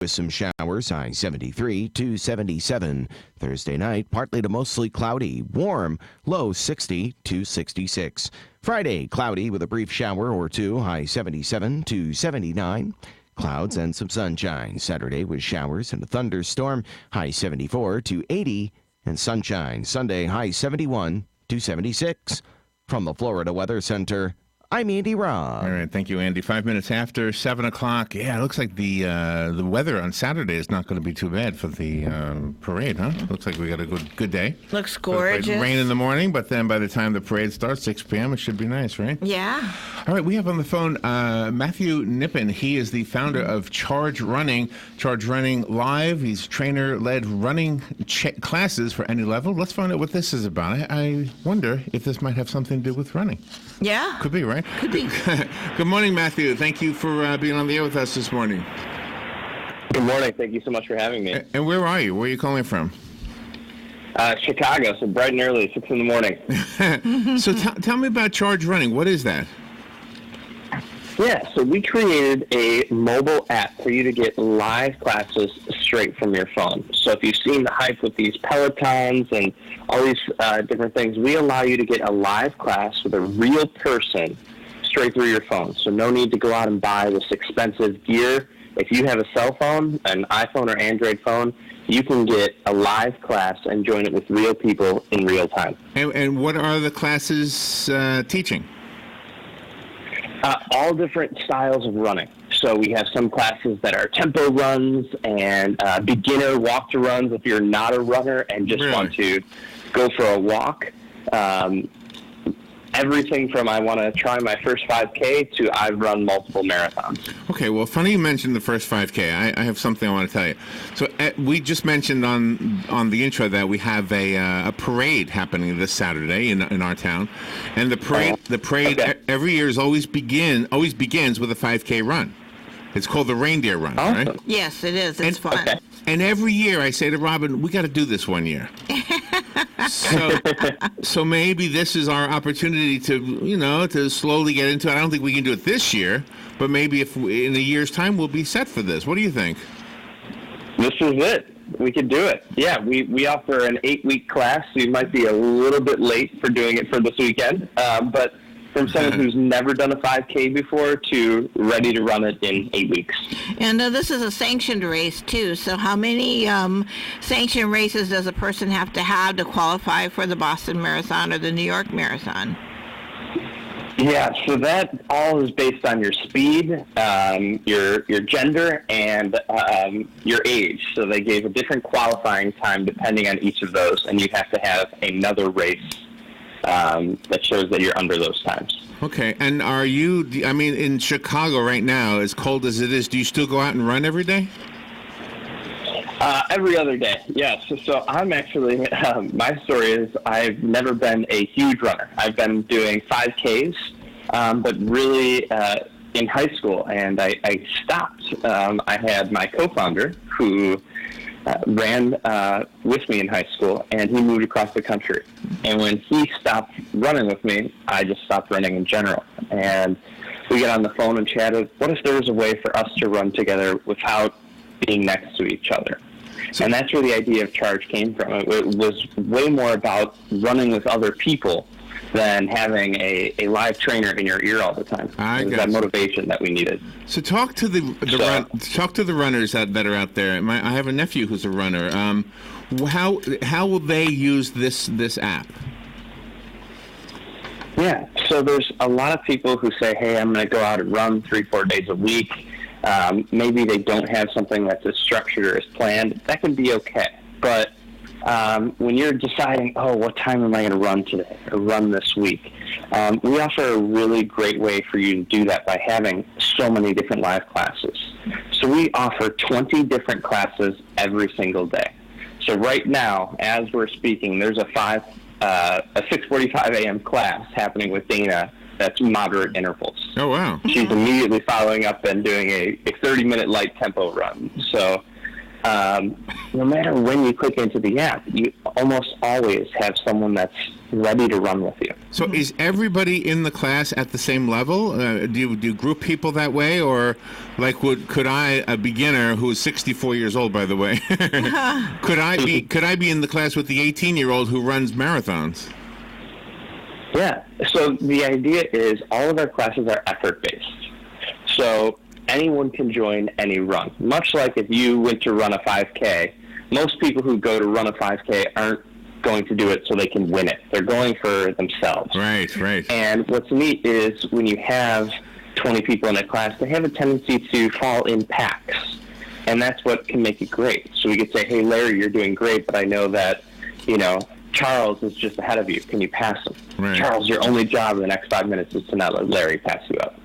with some showers, high 73 to 77. Thursday night, partly to mostly cloudy, warm, low 60 to 66. Friday, cloudy with a brief shower or two, high 77 to 79. Clouds and some sunshine. Saturday with showers and a thunderstorm, high 74 to 80. And sunshine. Sunday, high 71 to 76. From the Florida Weather Center, I'm Andy Robb. All right, thank you, Andy. 5 minutes after 7 o'clock. Yeah, it looks like the weather on Saturday is not going to be too bad for the parade, huh? Looks like we got a good day. Looks gorgeous. Rain in the morning, but then by the time the parade starts, 6 p.m., it should be nice, right? Yeah. All right, we have on the phone Matthew Knippen. He is the founder of Charge Running. Charge Running Live. He's trainer-led running classes for any level. Let's find out what this is about. I wonder if this might have something to do with running. Yeah. Could be, right? Could be. Good morning, Matthew. Thank you for being on the air with us this morning. Good morning. Thank you so much for having me. And where are you? Where are you calling from? Chicago, so bright and early, 6 in the morning. So tell me about Charge Running. What is that? Yeah, so we created a mobile app for you to get live classes straight from your phone. So if you've seen the hype with these Pelotons and all these different things, we allow you to get a live class with a real person straight through your phone. So no need to go out and buy this expensive gear. If you have a cell phone, an iPhone or Android phone, you can get a live class and join it with real people in real time. And what are the classes teaching? All different styles of running. So we have some classes that are tempo runs and beginner walk to runs if you're not a runner and just want to go for a walk. Everything from I want to try my first 5K to I've run multiple marathons. Okay, well, funny you mentioned the first 5K. I have something I want to tell you. So we just mentioned on the intro that we have a parade happening this Saturday in our town, and the parade okay. every year always begins with a 5K run. It's called the Reindeer Run, Awesome. right? Yes, it is. It's fun. Okay. And every year I say to Robin, we got to do this one year. So maybe this is our opportunity to slowly get into it. I don't think we can do it this year, but maybe if in a year's time we'll be set for this. What do you think? This is it. We could do it. Yeah, we offer an 8-week class. So you might be a little bit late for doing it for this weekend, but from someone who's never done a 5K before to ready to run it in 8 weeks. And this is a sanctioned race, too. So how many sanctioned races does a person have to qualify for the Boston Marathon or the New York Marathon? Yeah, so that all is based on your speed, your gender, and your age. So they gave a different qualifying time depending on each of those, and you have to have another race that shows that you're under those times. Okay, and are you, in Chicago right now, as cold as it is, do you still go out and run every day? Every other day, yes. So I'm actually, my story is I've never been a huge runner. I've been doing 5Ks, but really in high school, and I stopped. I had my co-founder who ran with me in high school, and he moved across the country. And when he stopped running with me, I just stopped running in general. And we got on the phone and chatted, what if there was a way for us to run together without being next to each other? And that's where the idea of Charge came from. It was way more about running with other people than having a live trainer in your ear all the time. It was that motivation that we needed. So talk to the runners that are out there. I have a nephew who's a runner. How will they use this app? Yeah, so there's a lot of people who say, hey, I'm going to go out and run 3-4 days a week. Maybe they don't have something that's as structured or as planned. That can be okay. But when you're deciding, what time am I going to run today or run this week, we offer a really great way for you to do that by having so many different live classes. So we offer 20 different classes every single day. So right now, as we're speaking, there's a 6:45 a.m. class happening with Dana that's moderate intervals. Oh, wow. She's immediately following up and doing a 30-minute light tempo run. So no matter when you click into the app, you almost always have someone that's ready to run with you. So is everybody in the class at the same level? Do you group people that way, or like could I, a beginner who is 64 years old, by the way, could I be in the class with the 18-year-old who runs marathons? Yeah. So the idea is all of our classes are effort-based. So anyone can join any run. Much like if you went to run a 5K, most people who go to run a 5K aren't going to do it so they can win it. They're going for themselves. Right. And what's neat is when you have 20 people in a class, they have a tendency to fall in packs. And that's what can make it great. So we could say, hey, Larry, you're doing great, but I know that, Charles is just ahead of you. Can you pass him? Right. Charles, your only job in the next 5 minutes is to not let Larry pass you up.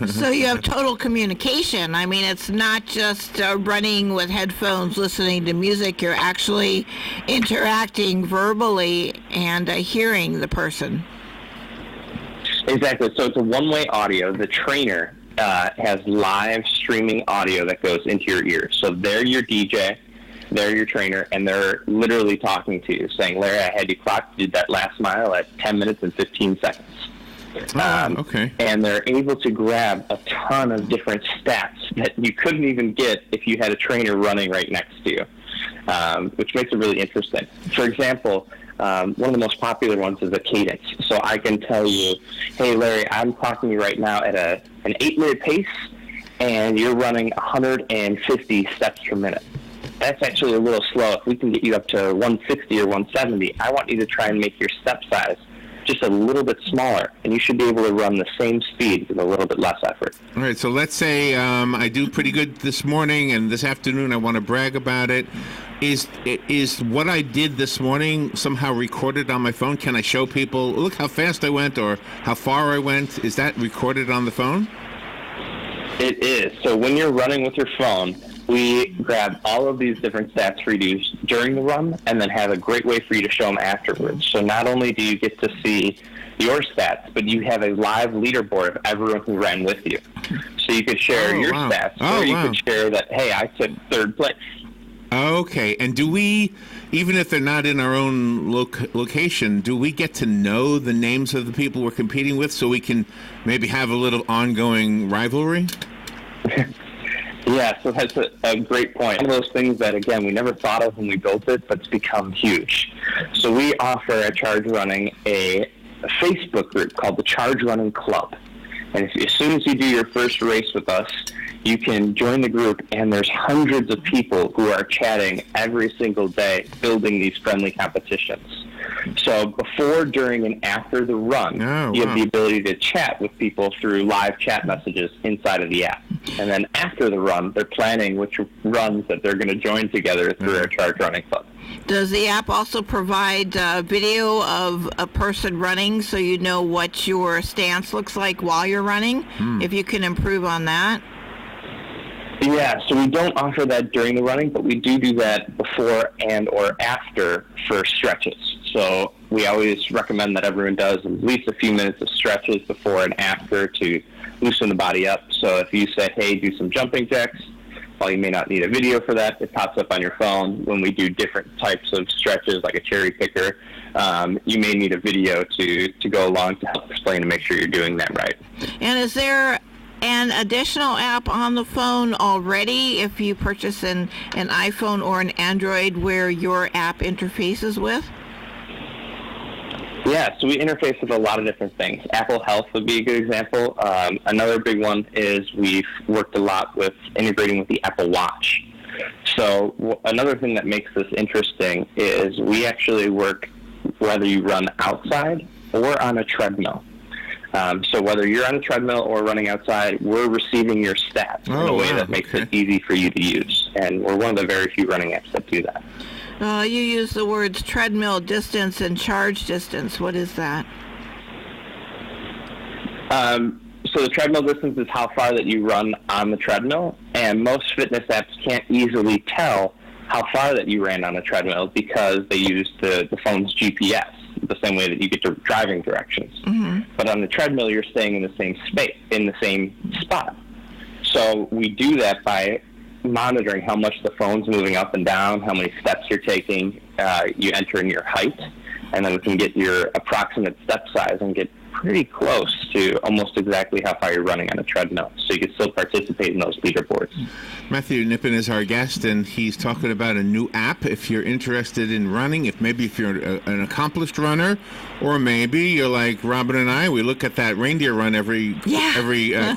So you have total communication. I mean, it's not just running with headphones, listening to music. You're actually interacting verbally and hearing the person. Exactly. So it's a one-way audio. The trainer has live streaming audio that goes into your ears. So they're your DJ, they're your trainer, and they're literally talking to you, saying, Larry, I had you clocked, did that last mile at 10 minutes and 15 seconds. Okay. And they're able to grab a ton of different stats that you couldn't even get if you had a trainer running right next to you, which makes it really interesting. For example, one of the most popular ones is a cadence. So I can tell you, hey, Larry, I'm clocking you right now at an 8-minute pace, and you're running 150 steps per minute. That's actually a little slow. If we can get you up to 160 or 170, I want you to try and make your step size just a little bit smaller, and you should be able to run the same speed with a little bit less effort. All right, so let's say I do pretty good this morning, and this afternoon I want to brag about it. Is what I did this morning somehow recorded on my phone? Can I show people, look how fast I went or how far I went? Is that recorded on the phone? It is. So when you're running with your phone, we grab all of these different stats for you to use during the run and then have a great way for you to show them afterwards. So not only do you get to see your stats, but you have a live leaderboard of everyone who ran with you. So you could share your stats, or you could share that, hey, I took third place. Okay, and do we, even if they're not in our own location, do we get to know the names of the people we're competing with so we can maybe have a little ongoing rivalry? Yeah, so that's a great point. One of those things that, again, we never thought of when we built it, but it's become huge. So we offer at Charge Running a Facebook group called the Charge Running Club. And as soon as you do your first race with us, you can join the group, and there's hundreds of people who are chatting every single day, building these friendly competitions. So before, during, and after the run, you have the ability to chat with people through live chat messages inside of the app. And then after the run, they're planning which runs that they're going to join together through our Charge Running Club. Does the app also provide video of a person running so you know what your stance looks like while you're running, if you can improve on that? Yeah, so we don't offer that during the running, but we do that before and or after for stretches. So we always recommend that everyone does at least a few minutes of stretches before and after to loosen the body up. So if you say, hey, do some jumping jacks, while you may not need a video for that, it pops up on your phone. When we do different types of stretches, like a cherry picker, you may need a video to go along to help explain and make sure you're doing that right. And is there an additional app on the phone already if you purchase an iPhone or an Android where your app interfaces with? Yeah, so we interface with a lot of different things. Apple Health would be a good example. Another big one is we've worked a lot with integrating with the Apple Watch. So another thing that makes this interesting is we actually work whether you run outside or on a treadmill. So whether you're on a treadmill or running outside, we're receiving your stats in a way that makes it easy for you to use. And we're one of the very few running apps that do that. You use the words treadmill distance and charge distance. What is that? So the treadmill distance is how far that you run on the treadmill, and most fitness apps can't easily tell how far that you ran on a treadmill because they use the phone's GPS, the same way that you get to driving directions. Mm-hmm. But on the treadmill, you're staying in the same space, in the same spot. So we do that by monitoring how much the phone's moving up and down, how many steps you're taking. You enter in your height, and then we can get your approximate step size and get pretty close to almost exactly how far you're running on a treadmill, so you can still participate in those leaderboards. Matthew Knippen is our guest, and he's talking about a new app if you're interested in running, if you're an accomplished runner, or maybe you're like Robin and I, we look at that reindeer run every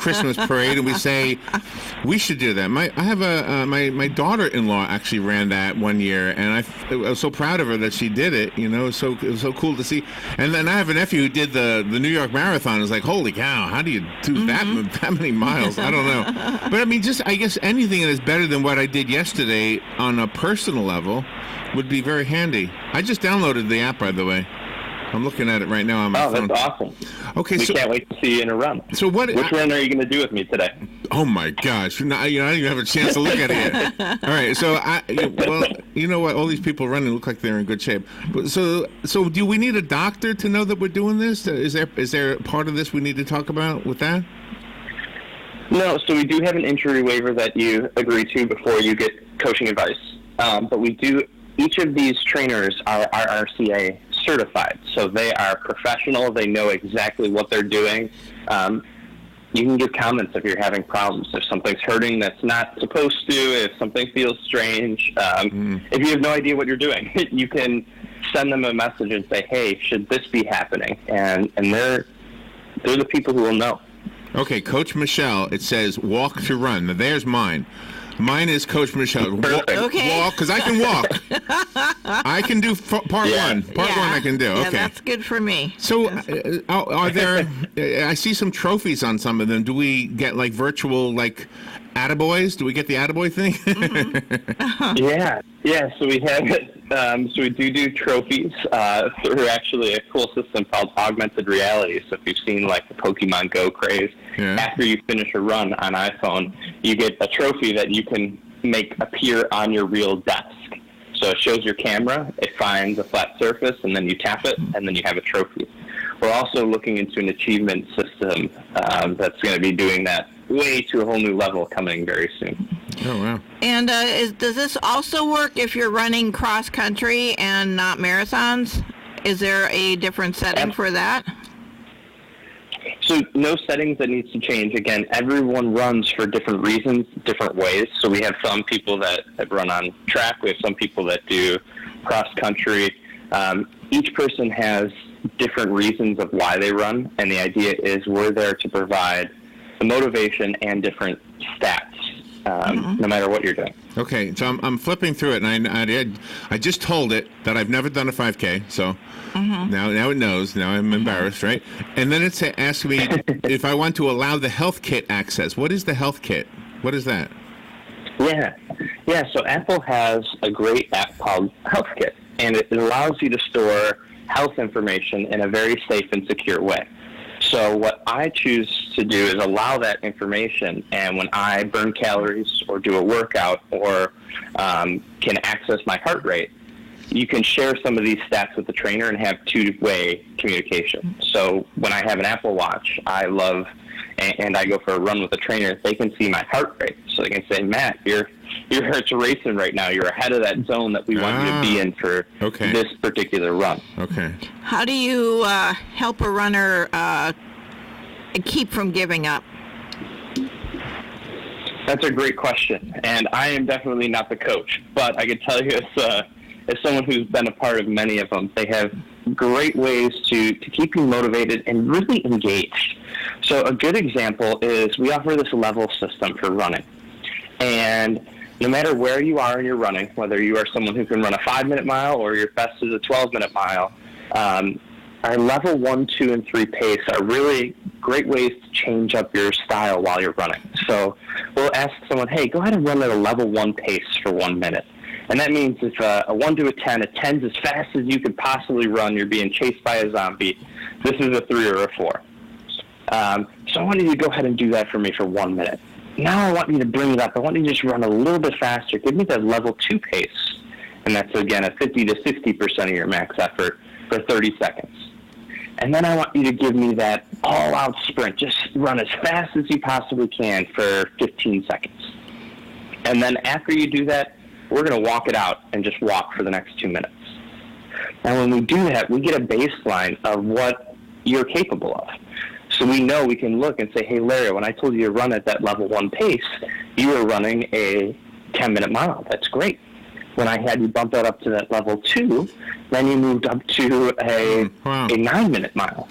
Christmas parade, and we say, we should do that. My daughter-in-law actually ran that one year, and I was so proud of her that she did it. It was so cool to see. And then I have a nephew who did the New York Marathon. It's like, holy cow, how do you do that many miles? I don't know. But I mean, I guess anything that is better than what I did yesterday on a personal level would be very handy. I just downloaded the app, by the way. I'm looking at it right now on my phone. That's awesome. Okay, we can't wait to see you in a run. So which run are you going to do with me today? Oh my gosh! I don't even have a chance to look at it yet. All right, so you know what? All these people running look like they're in good shape. So do we need a doctor to know that we're doing this? Is there part of this we need to talk about with that? No. So we do have an injury waiver that you agree to before you get coaching advice. But we do. Each of these trainers are RRCA certified, so they are professional. They know exactly what they're doing. You can give comments if you're having problems, if something's hurting that's not supposed to, if something feels strange. If you have no idea what you're doing, you can send them a message and say, hey, should this be happening? And they're the people who will know. Okay, Coach Michelle, it says walk to run. Now, there's mine. Mine is Coach Michelle. Walk, because I can walk. I can do part one. Part one I can do. Okay. Yeah, that's good for me. So are there, I see some trophies on some of them. Do we get like virtual like attaboys? Do we get the attaboy thing? Yeah. So we have it. So we do trophies through actually a cool system called augmented reality. So if you've seen like the Pokemon Go craze, after you finish a run on iPhone, you get a trophy that you can make appear on your real desk. So it shows your camera, it finds a flat surface, and then you tap it, and then you have a trophy. We're also looking into an achievement system that's going to be doing that way to a whole new level coming very soon. Oh, wow. And does this also work if you're running cross-country and not marathons? Is there a different setting for that? So no settings that needs to change. Again, everyone runs for different reasons, different ways. So we have some people that run on track. We have some people that do cross-country. Each person has different reasons of why they run, and the idea is we're there to provide the motivation and different stats, no matter what you're doing. Okay, so I'm flipping through it, and I just told it that I've never done a 5K, so now it knows. Now I'm embarrassed, right? And then it asks me if I want to allow the health kit access. What is the health kit? What is that? Yeah. So Apple has a great app called Health Kit, and it allows you to store health information in a very safe and secure way. So what I choose to do is allow that information, and when I burn calories or do a workout or can access my heart rate, you can share some of these stats with the trainer and have two-way communication. So when I have an Apple Watch, I love, and I go for a run with a trainer, they can see my heart rate. So they can say, Matt, your heart's racing right now. You're ahead of that zone that we want you to be in for this particular run. Okay. How do you help a runner keep from giving up? That's a great question, and I am definitely not the coach, but I can tell you as someone who's been a part of many of them, they have great ways to keep you motivated and really engaged. So a good example is we offer this level system for running. And no matter where you are in your running, whether you are someone who can run a 5-minute mile or your best is a 12-minute mile, our level 1, 2, and 3 pace are really great ways to change up your style while you're running. So we'll ask someone, hey, go ahead and run at a level 1 pace for 1 minute. And that means if a 1 to a 10, a 10's as fast as you could possibly run, you're being chased by a zombie. This is a 3 or a 4. So I want you to go ahead and do that for me for 1 minute. Now I want you to bring it up. I want you to just run a little bit faster. Give me that level 2 pace. And that's, again, a 50 to 60% of your max effort for 30 seconds. And then I want you to give me that all-out sprint. Just run as fast as you possibly can for 15 seconds. And then after you do that, we're going to walk it out and just walk for the next 2 minutes. And when we do that, we get a baseline of what you're capable of. So we know we can look and say, hey, Larry, when I told you to run at that level 1 pace, you were running a 10-minute mile. That's great. When I had you bump that up to that level 2, then you moved up to a 9-minute mile.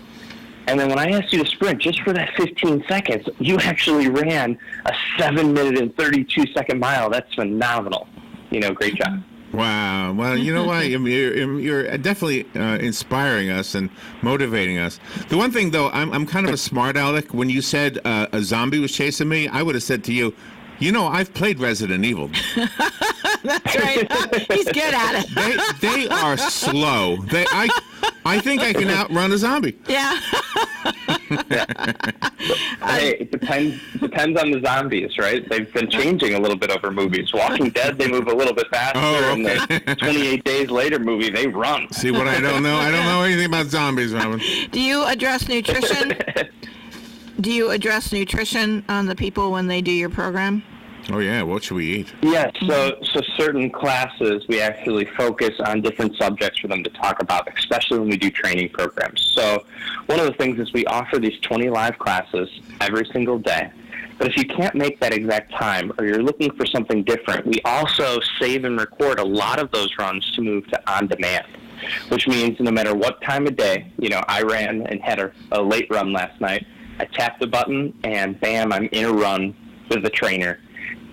And then when I asked you to sprint just for that 15 seconds, you actually ran a 7-minute and 32-second mile. That's phenomenal. Great job. Wow. Well, you know what? You're definitely inspiring us and motivating us. The one thing, though, I'm kind of a smart aleck. When you said a zombie was chasing me, I would have said to you, I've played Resident Evil. That's right. He's good at it. They are slow. I think I can outrun a zombie. Yeah. Hey, it depends on the zombies, right? They've been changing a little bit over movies. Walking Dead, they move a little bit faster. Oh, okay. And the 28 Days Later movie, they run. See what I don't know? I don't know anything about zombies, Robin. Do you address nutrition? Do you address nutrition on the people when they do your program? Oh, yeah. What should we eat? Yes. So certain classes, we actually focus on different subjects for them to talk about, especially when we do training programs. So one of the things is we offer these 20 live classes every single day. But if you can't make that exact time or you're looking for something different, we also save and record a lot of those runs to move to on-demand, which means no matter what time of day, I ran and had a late run last night. I tapped the button and bam, I'm in a run with the trainer.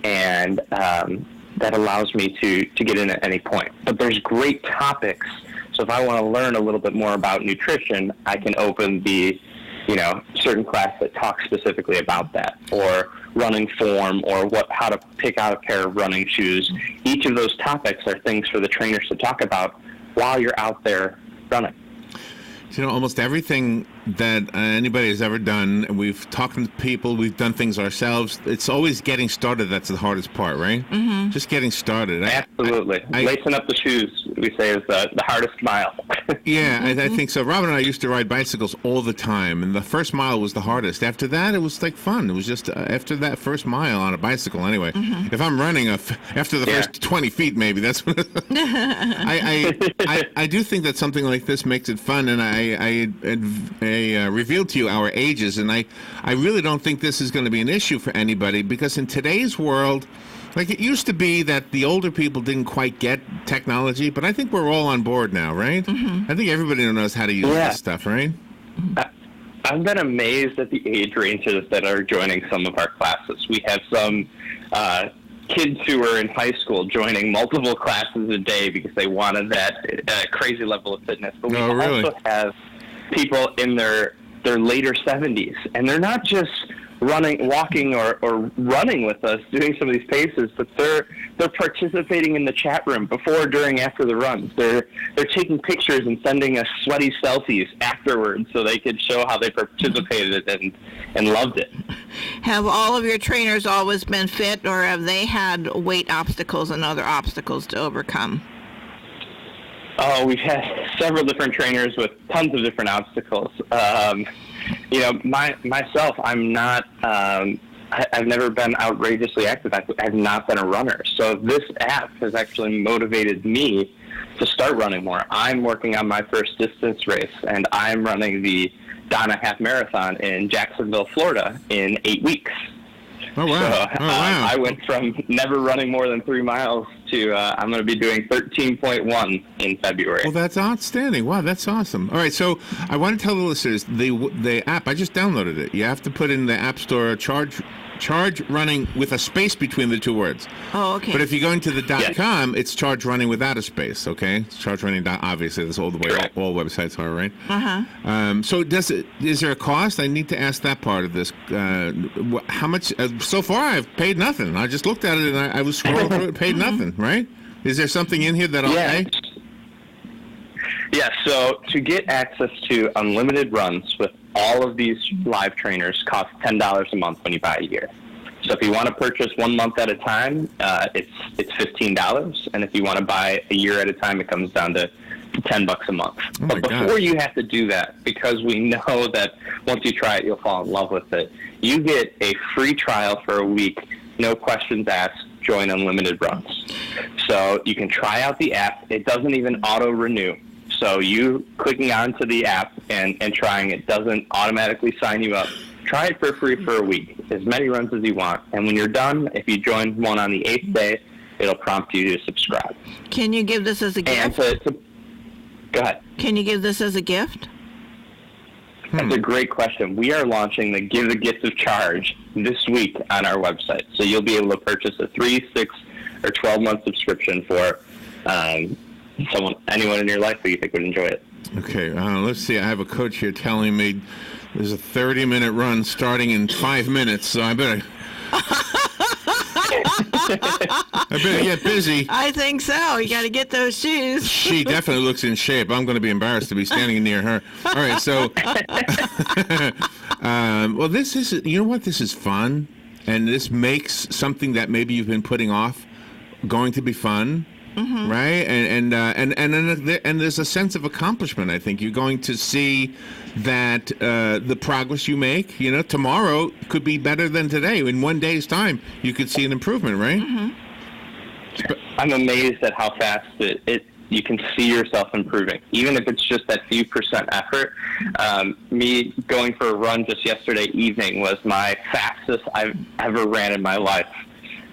And that allows me to get in at any point. But there's great topics. So if I want to learn a little bit more about nutrition, I can open the, certain class that talks specifically about that, or running form, or how to pick out a pair of running shoes. Each of those topics are things for the trainers to talk about while you're out there running. Almost everything that anybody has ever done, and we've talked to people, we've done things ourselves, it's always getting started that's the hardest part, right? Mm-hmm. Just getting started. Absolutely. Lacing up the shoes, we say, is the hardest mile. Yeah, I think so. Robin and I used to ride bicycles all the time, and the first mile was the hardest. After that, it was like fun. It was just after that first mile on a bicycle anyway. Mm-hmm. If I'm running after the first 20 feet, maybe, that's what I do think that something like this makes it fun, and I revealed to you our ages, and I really don't think this is going to be an issue for anybody, because in today's world, like it used to be that the older people didn't quite get technology, but I think we're all on board now, right? Mm-hmm. I think everybody knows how to use this stuff, right? I've been amazed at the age ranges that are joining some of our classes. We have some kids who are in high school joining multiple classes a day because they wanted that crazy level of fitness. But we also have people in their later 70s, and they're not just walking or running with us, doing some of these paces, but they're participating in the chat room before, during, after the runs. They're taking pictures and sending us sweaty selfies afterwards so they could show how they participated and loved it. Have all of your trainers always been fit, or have they had weight obstacles and other obstacles to overcome? Oh, we've had several different trainers with tons of different obstacles. Myself, I'm not, I've never been outrageously active. I've not been a runner. So this app has actually motivated me to start running more. I'm working on my first distance race, and I'm running the Donna Half Marathon in Jacksonville, Florida in 8 weeks. Oh, wow. So I went from never running more than 3 miles to I'm going to be doing 13.1 in February. Well, that's outstanding. Wow, that's awesome. All right, so I want to tell the listeners, the app, I just downloaded it. You have to put in the App Store Charge Running with a space between the two words. Oh, okay. But if you go into the .com, it's Charge Running without a space, okay? It's Charge Running. Obviously, that's all the way all websites are, right? Uh-huh. So is there a cost? I need to ask that part of this. How much? So far, I've paid nothing. I just looked at it, and I was scrolling through it, paid nothing, right? Is there something in here that I'll pay? Yeah, so to get access to unlimited runs with all of these live trainers costs $10 a month when you buy a year. So if you want to purchase 1 month at a time, it's $15. And if you want to buy a year at a time, it comes down to $10 a month. Oh, but before you have to do that, because we know that once you try it, you'll fall in love with it, you get a free trial for a week, no questions asked, join unlimited runs. So you can try out the app. It doesn't even auto-renew. So you clicking onto the app and trying it doesn't automatically sign you up. Try it for free for a week, as many runs as you want. And when you're done, if you join one on the 8th day, it'll prompt you to subscribe. Can you give this as a gift? Go ahead. Can you give this as a gift? That's a great question. We are launching the Give a Gift of Charge this week on our website. So you'll be able to purchase a 3, 6, or 12-month subscription for anyone in your life who you think would enjoy it. Okay, let's see. I have a coach here telling me there's a 30-minute run starting in 5 minutes, so I better get busy. I think so. You got to get those shoes. She definitely looks in shape. I'm going to be embarrassed to be standing near her. All right, so, well, this is, you know what? This is fun, and this makes something that maybe you've been putting off going to be fun. Mm-hmm. Right, and there's a sense of accomplishment. I think you're going to see that the progress you make. You know, tomorrow could be better than today. In one day's time, you could see an improvement. Right. Mm-hmm. I'm amazed at how fast you can see yourself improving, even if it's just that few percent effort. Me going for a run just yesterday evening was my fastest I've ever ran in my life.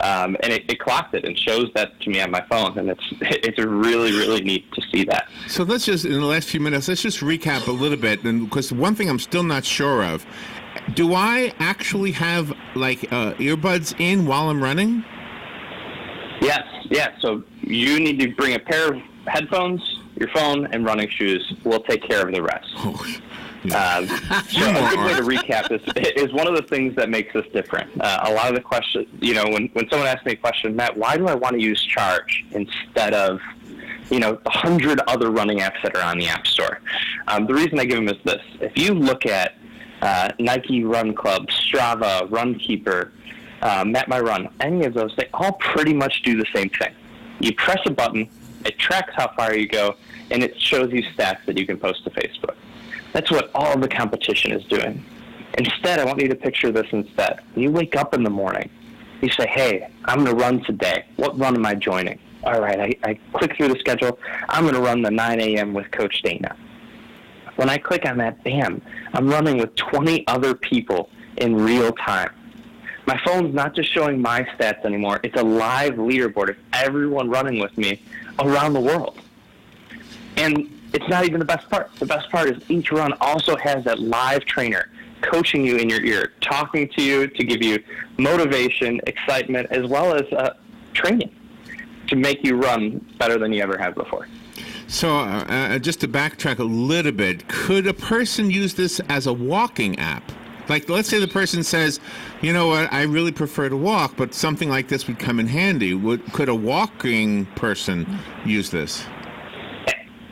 And it clocked it and shows that to me on my phone, and it's really, really neat to see that. So let's just, in the last few minutes, let's just recap a little bit, and because one thing I'm still not sure of, do I actually have like earbuds in while I'm running? Yes, yeah. So you need to bring a pair of headphones, your phone, and running shoes. We'll take care of the rest. Oh. So a good way to recap this is one of the things that makes us different. A lot of the questions, you know, when someone asks me a question, Matt, why do I want to use Charge instead of, you know, the 100 other running apps that are on the App Store? The reason I give them is this. If you look at Nike Run Club, Strava, Runkeeper, Map My Run, any of those, they all pretty much do the same thing. You press a button, it tracks how far you go, and it shows you stats that you can post to Facebook. That's what all the competition is doing. Instead, I want you to picture this instead. You wake up in the morning. You say, hey, I'm going to run today. What run am I joining? All right, I click through the schedule. I'm going to run the 9 a.m. with Coach Dana. When I click on that, bam, I'm running with 20 other people in real time. My phone's not just showing my stats anymore. It's a live leaderboard of everyone running with me around the world. And it's not even the best part. The best part is each run also has that live trainer coaching you in your ear, talking to you to give you motivation, excitement, as well as training to make you run better than you ever have before. So just to backtrack a little bit, could a person use this as a walking app? Like, let's say the person says, you know what, I really prefer to walk, but something like this would come in handy. Could a walking person use this?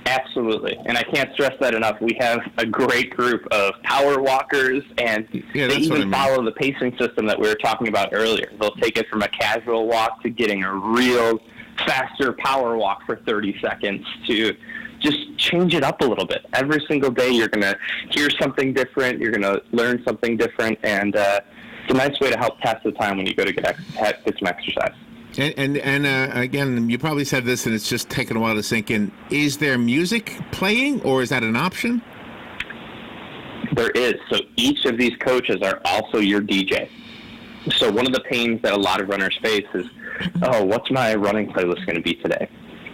Absolutely. And I can't stress that enough. We have a great group of power walkers, and they even follow the pacing system that we were talking about earlier. They'll take it from a casual walk to getting a real faster power walk for 30 seconds to just change it up a little bit. Every single day you're going to hear something different. You're going to learn something different. And it's a nice way to help pass the time when you go to get some exercise. And again, you probably said this, and it's just taken a while to sink in. Is there music playing, or is that an option? There is. So each of these coaches are also your DJ. So one of the pains that a lot of runners face is, oh, what's my running playlist going to be today?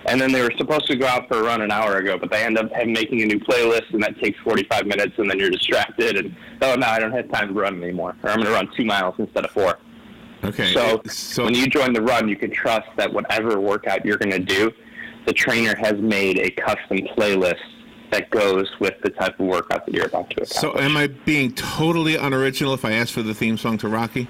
And then they were supposed to go out for a run an hour ago, but they end up making a new playlist, and that takes 45 minutes, and then you're distracted, and, oh, no, I don't have time to run anymore, or I'm going to run 2 miles instead of 4. Okay. So when you join the run, you can trust that whatever workout you're going to do, the trainer has made a custom playlist that goes with the type of workout that you're about to accomplish. So am I being totally unoriginal if I ask for the theme song to Rocky?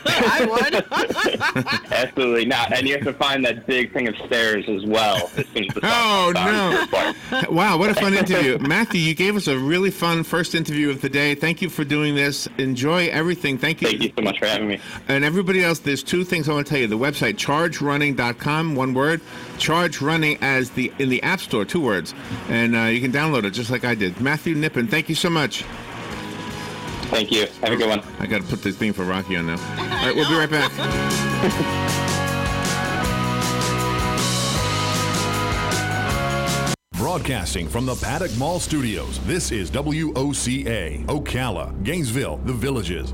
I would. Absolutely not. And you have to find that big thing of stairs as well. As soon as the oh, no. Wow, what a fun interview. Matthew, you gave us a really fun first interview of the day. Thank you for doing this. Enjoy everything. Thank you. Thank you so much for having me. And everybody else, there's 2 things I want to tell you. The website, chargerunning.com, one word. Charge Running in the App Store, 2 words. And you can download it just like I did. Matthew Knippen, thank you so much. Thank you. Have a good one. I got to put this theme for Rocky on now. All right, we'll be right back. Broadcasting from the Paddock Mall Studios, this is WOCA, Ocala, Gainesville, The Villages.